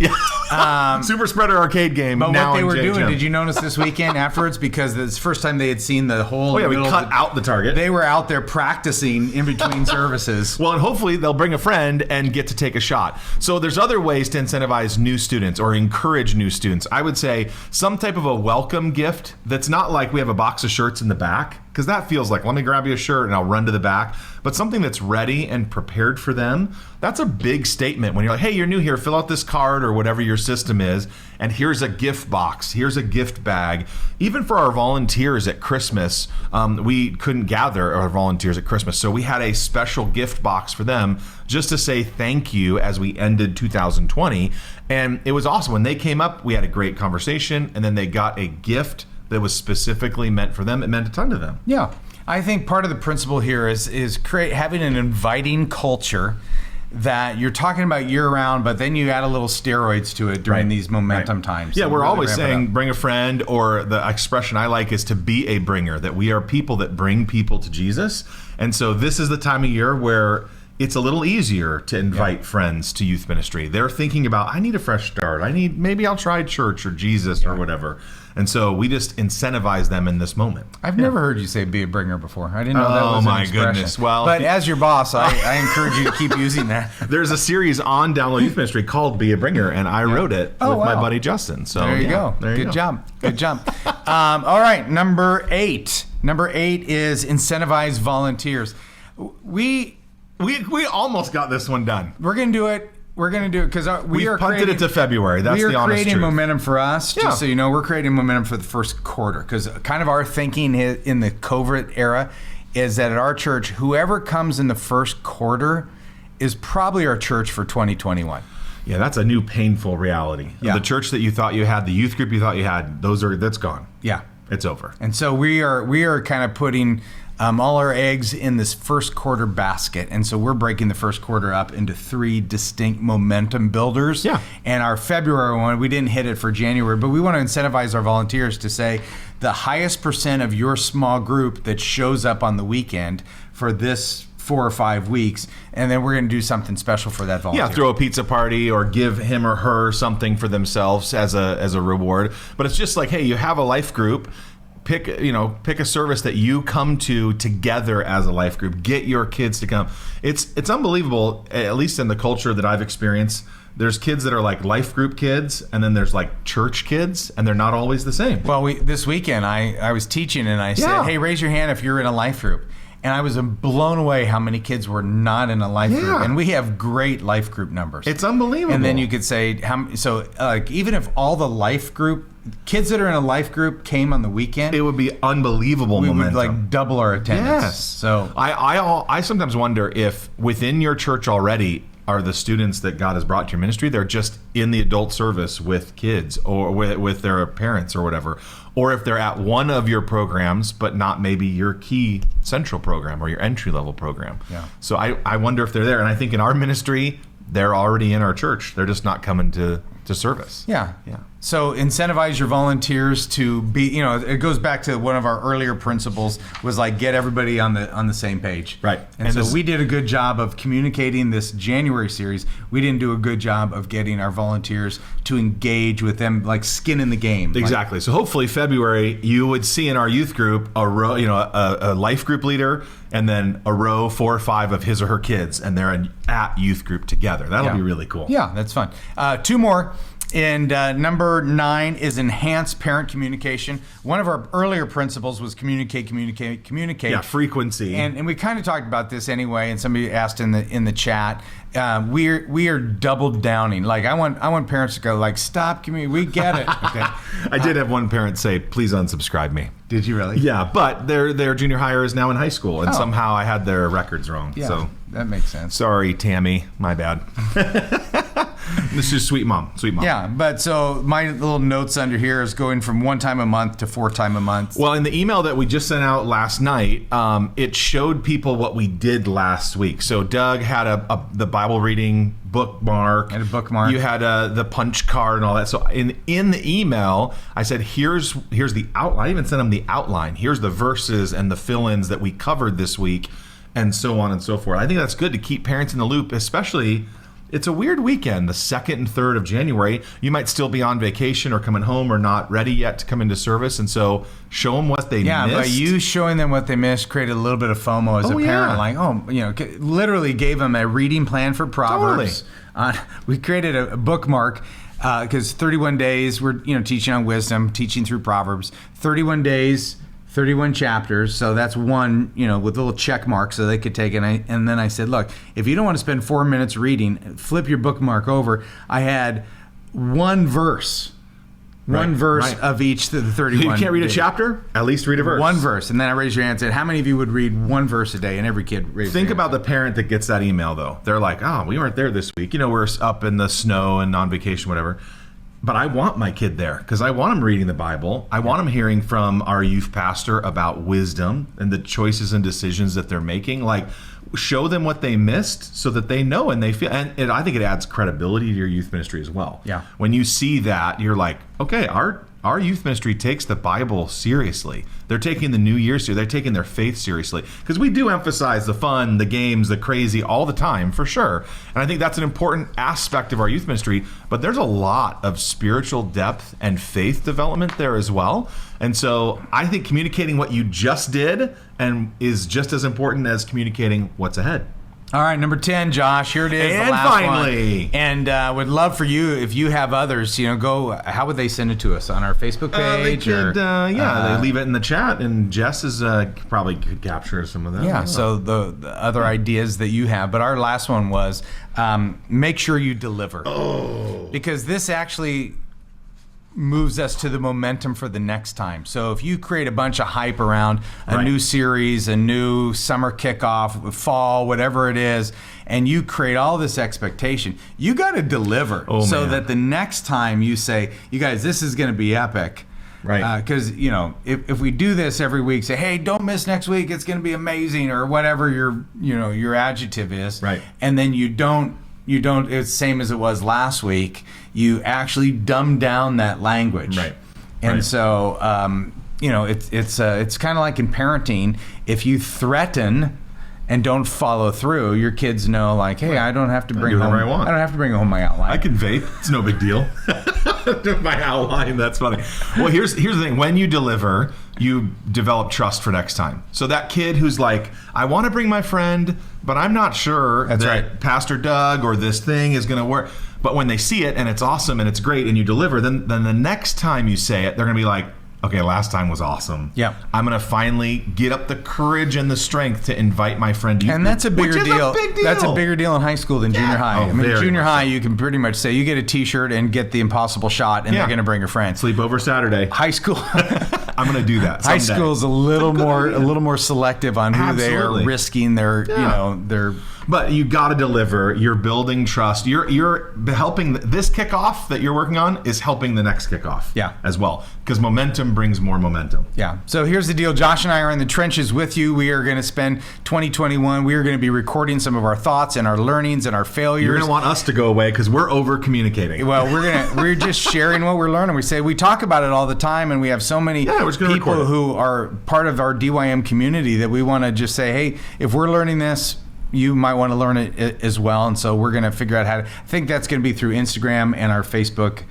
S1: Super spreader arcade game.
S2: But
S1: now
S2: what they were
S1: in
S2: doing, did you notice this weekend afterwards? Because it's the first time they had seen the whole...
S1: Oh, yeah, we cut out the target.
S2: They were out there practicing in between services.
S1: Well, and hopefully they'll bring a friend and get to take a shot. So there's other ways to incentivize new students or encourage new students. I would say some type of a welcome gift that's not like we have a box of shirts in the back, because that feels like, let me grab you a shirt and I'll run to the back. But something that's ready and prepared for them, that's a big statement. When you're like, hey, you're new here, fill out this card or whatever your system is, and here's a gift box, here's a gift bag. Even for our volunteers at Christmas, we couldn't gather our volunteers at Christmas, so we had a special gift box for them just to say thank you as we ended 2020. And it was awesome. When they came up, we had a great conversation, and then they got a gift that was specifically meant for them. It meant a ton to them.
S2: Yeah. I think part of the principle here is having an inviting culture that you're talking about year-round, but then you add a little steroids to it during these momentum times.
S1: Yeah,
S2: So
S1: we're
S2: really
S1: always
S2: ramp it
S1: saying
S2: up.
S1: bring a friend, or the expression I like is to be a bringer, that we are people that bring people to Jesus. And so this is the time of year where it's a little easier to invite friends to youth ministry. They're thinking about, I need a fresh start. Maybe I'll try church or Jesus or whatever. And so we just incentivize them in this moment.
S2: I've never heard you say be a bringer before. I didn't know that was
S1: Oh
S2: an
S1: my
S2: expression.
S1: goodness. Well,
S2: but as your boss, I encourage you to keep using that.
S1: There's a series on Download Youth Ministry called Be a Bringer, and I wrote it with my buddy Justin. So
S2: there you go. Good job. Good job. All right, number 8. Number 8 is Incentivize Volunteers. We
S1: almost got this one done.
S2: We're going to do it. We're going to do it because we are
S1: punted it to February. That's the honest truth.
S2: We are creating momentum for us.
S1: Yeah.
S2: Just so you know, we're creating momentum for the first quarter, because kind of our thinking in the COVID era is that at our church, whoever comes in the first quarter is probably our church for 2021.
S1: Yeah, that's a new painful reality.
S2: Yeah.
S1: The church that you thought you had, the youth group you thought you had, that's gone.
S2: Yeah.
S1: It's over.
S2: And so we are kind of putting all our eggs in this first quarter basket. And so we're breaking the first quarter up into 3 distinct momentum builders.
S1: Yeah.
S2: And our February one, we didn't hit it for January, but we want to incentivize our volunteers to say the highest % of your small group that shows up on the weekend for this 4 or 5 weeks, and then we're going to do something special for that volunteer.
S1: Yeah, throw a pizza party or give him or her something for themselves as a reward. But it's just like, hey, you have a life group. Pick a service that you come to together as a life group. Get your kids to come. It's unbelievable, at least in the culture that I've experienced. There's kids that are like life group kids, and then there's like church kids, and they're not always the same.
S2: Well, this weekend I was teaching, and I said, hey, raise your hand if you're in a life group. And I was blown away how many kids were not in a life group. And we have great life group numbers.
S1: It's unbelievable.
S2: And then you could say, even if all the life group, kids that are in a life group came on the weekend,
S1: it would be unbelievable momentum.
S2: We would double our attendance.
S1: Yes.
S2: So
S1: I sometimes wonder if within your church already are the students that God has brought to your ministry. They're just in the adult service with kids or with their parents or whatever. Or if they're at one of your programs, but not maybe your key central program or your entry-level program.
S2: Yeah.
S1: So I wonder if they're there. And I think in our ministry, they're already in our church. They're just not coming to service.
S2: Yeah. So incentivize your volunteers to be, it goes back to one of our earlier principles was like get everybody on the same page.
S1: Right.
S2: And so we did a good job of communicating this January series. We didn't do a good job of getting our volunteers to engage with them, like skin in the game.
S1: Exactly. So hopefully February you would see in our youth group a row, a life group leader, and then a row 4 or 5 of his or her kids, and they're at youth group together. That'll be really cool.
S2: Yeah, that's fun. 2 more. And number 9 is enhanced parent communication. One of our earlier principles was communicate.
S1: Yeah, frequency.
S2: And we kind of talked about this anyway. And somebody asked in the chat. We are double downing. Like I want parents to go like, stop communicating. We get it. Okay.
S1: I did have one parent say, please unsubscribe me.
S2: Did you really?
S1: Yeah, but their junior hire is now in high school, and somehow I had their records wrong.
S2: Yeah,
S1: so
S2: that makes sense.
S1: Sorry, Tammy. My bad. This is sweet mom.
S2: Yeah, but so my little notes under here is going from 1 time a month to 4 times a month.
S1: Well, in the email that we just sent out last night, it showed people what we did last week. So Doug had the Bible reading bookmark.
S2: And a bookmark.
S1: You had the punch card and all that. So in the email, I said, here's the outline. I even sent them the outline. Here's the verses and the fill-ins that we covered this week, and so on and so forth. I think that's good to keep parents in the loop, especially. It's a weird weekend, the 2nd and 3rd of January. You might still be on vacation or coming home or not ready yet to come into service. And so show them what they missed.
S2: Yeah, by you showing them what they missed created a little bit of FOMO as a parent. Like, literally gave them a reading plan for Proverbs.
S1: Totally.
S2: We created a bookmark because 31 days, we're teaching on wisdom, teaching through Proverbs. 31 days, 31 chapters, so that's one, with little check marks so they could take it. And then I said, look, if you don't want to spend 4 minutes reading, flip your bookmark over. I had one verse of each of the 31.
S1: You can't read a chapter? At least read a verse.
S2: One verse. And then I raised your hand and said, how many of you would read one verse a day? And every kid raised
S1: Think
S2: their hand.
S1: about the parent that gets that email, though. They're like, we weren't there this week. We're up in the snow and on vacation, whatever. But I want my kid there because I want him reading the Bible. I want him hearing from our youth pastor about wisdom and the choices and decisions that they're making. Like, show them what they missed so that they know and they feel. And I think it adds credibility to your youth ministry as well.
S2: Yeah.
S1: When you see that, you're like, okay, our youth ministry takes the Bible seriously. They're taking the New Year seriously. They're taking their faith seriously. Because we do emphasize the fun, the games, the crazy all the time, for sure. And I think that's an important aspect of our youth ministry. But there's a lot of spiritual depth and faith development there as well. And so I think communicating what you just did and is just as important as communicating what's ahead.
S2: All right, number 10, Josh. Here it is.
S1: And
S2: the last
S1: finally.
S2: one. And would love for you, if you have others, go. How would they send it to us on our Facebook page?
S1: They leave it in the chat, and Jess is probably could capture some of that.
S2: Yeah. So the other ideas that you have, but our last one was make sure you deliver. Because this actually moves us to the momentum for the next time. So if you create a bunch of hype around a new series, a new summer kickoff, fall, whatever it is, and you create all this expectation, you got to deliver that the next time you say, you guys, this is going to be epic.
S1: Right.
S2: Because, if we do this every week, say, hey, don't miss next week, it's going to be amazing, or whatever your adjective is.
S1: Right. And
S2: then you don't, it's the same as it was last week. You actually dumb down that language.
S1: Right.
S2: And
S1: Right.
S2: so, it's kind of like in parenting. If you threaten and don't follow through, your kids know, like, hey, I don't have to bring
S1: do
S2: home.
S1: whatever I want.
S2: I don't have to bring home my outline.
S1: I can vape. It's no big deal. My outline, that's funny. Well, here's the thing. When you deliver, you develop trust for next time. So that kid who's like, I want to bring my friend, but I'm not sure
S2: That's
S1: that
S2: right.
S1: Pastor Doug or this thing is going to work. But when they see it and it's awesome and it's great and you deliver, then the next time you say it, they're going to be like, okay, last time was awesome.
S2: Yeah.
S1: I'm going to finally get up the courage and the strength to invite my friend to
S2: And that's a bigger deal.
S1: A big deal.
S2: That's a bigger deal in high school than junior high.
S1: Oh,
S2: I mean,
S1: very
S2: junior
S1: much
S2: high, you can pretty much say you get a T-shirt and get the impossible shot, and
S1: Yeah.
S2: they're going to bring a friend.
S1: Sleepover Saturday.
S2: High school,
S1: I'm going to do that
S2: high
S1: someday.
S2: school's a little more selective on who they
S1: Absolutely.
S2: are risking their, their.
S1: But you got to deliver. You're building trust. You're helping. This kickoff that you're working on is helping the next kickoff.
S2: Yeah.
S1: As well, because momentum brings more momentum.
S2: Yeah. So here's the deal. Josh and I are in the trenches with you. We are going to spend 2021. We are going to be recording some of our thoughts and our learnings and our failures.
S1: You're going to want us to go away because we're over communicating.
S2: Well, we're just sharing what we're learning. We talk about it all the time, and we have so many
S1: we're just gonna record
S2: people
S1: it.
S2: who are part of our DYM community that we want to just say, hey, if we're learning this, you might want to learn it as well. And so we're going to figure out how to. I think that's going to be through Instagram and our Facebook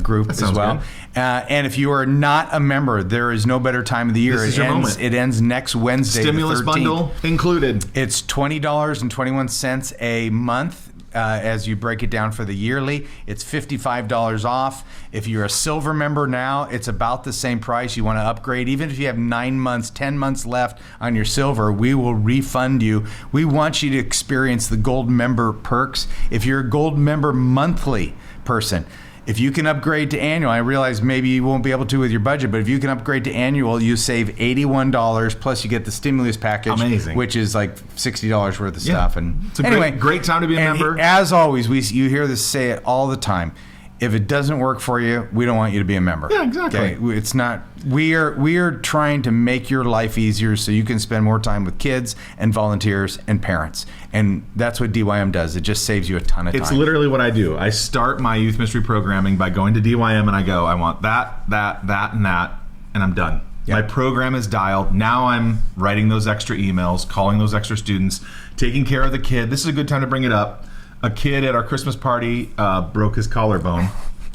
S2: group as well.
S1: Good.
S2: And if you are not a member, there is no better time of the year.
S1: This is your moment.
S2: It ends next Wednesday.
S1: Stimulus
S2: the 13th.
S1: bundle included.
S2: It's $20.21 a month. As you break it down for the yearly, it's $55 off. If you're a silver member now, it's about the same price. You want to upgrade, even if you have 9 months, 10 months left on your silver, we will refund you. We want you to experience the gold member perks. If you're a gold member monthly person, if you can upgrade to annual, I realize maybe you won't be able to with your budget, but if you can upgrade to annual, you save $81 plus you get the stimulus package,
S1: Amazing.
S2: which is like $60 worth of stuff. And
S1: It's a great time to be a member.
S2: As always, you hear this say it all the time. If it doesn't work for you, we don't want you to be a member.
S1: Yeah, exactly.
S2: Okay? It's not. We are trying to make your life easier so you can spend more time with kids and volunteers and parents. And that's what DYM does. It just saves you a ton of time.
S1: It's literally what I do. I start my youth ministry programming by going to DYM and I go, I want that, and that, and I'm done.
S2: Yeah.
S1: My program is dialed. Now I'm writing those extra emails, calling those extra students, taking care of the kid. This is a good time to bring it up. A kid at our Christmas party broke his collarbone,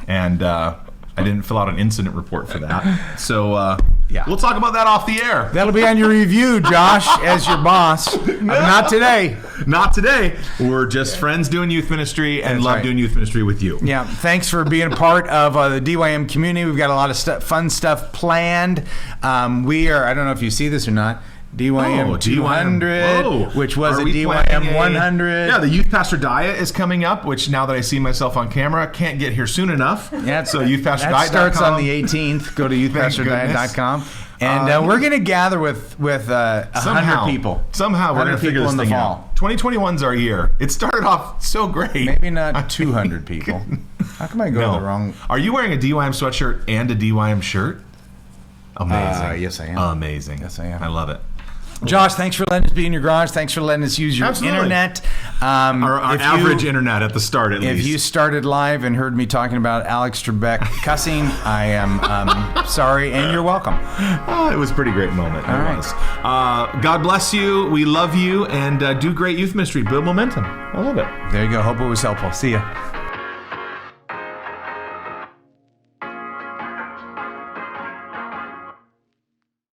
S1: and I didn't fill out an incident report for that. So we'll talk about that off the air.
S2: That'll be on your review, Josh, as your boss. Not today.
S1: Not today. We're just friends doing youth ministry and
S2: That's
S1: love
S2: right.
S1: doing youth ministry with you.
S2: Yeah, thanks for being a part of the DYM community. We've got a lot of fun stuff planned. We are, I don't know if you see this or not, DYM 200, which was
S1: Are
S2: a
S1: we
S2: DYM
S1: planning
S2: 100.
S1: Yeah, the Youth Pastor Diet is coming up, which now that I see myself on camera, can't get here soon enough.
S2: Yeah,
S1: so youthpastordiet.com.
S2: That starts on the 18th. Go to youthpastordiet.com. And we're going to gather with 100 people.
S1: Somehow we're going to figure this
S2: in the
S1: thing
S2: fall.
S1: out. 2021's our year. It started off so great.
S2: Maybe not 200 people. How come I go to the wrong?
S1: Are you wearing a DYM sweatshirt and a DYM shirt? Amazing.
S2: Yes, I am.
S1: Amazing.
S2: Yes, I am.
S1: I love it.
S2: Josh, thanks for letting us be in your garage. Thanks for letting us use your
S1: Absolutely.
S2: internet.
S1: Our average internet at the start, at least.
S2: If you started live and heard me talking about Alex Trebek cussing, I am sorry, and you're welcome.
S1: It was a pretty great moment.
S2: All
S1: It
S2: right.
S1: was. God bless you. We love you, and do great youth ministry. Build momentum. I love it.
S2: There you go. Hope it was helpful. See ya.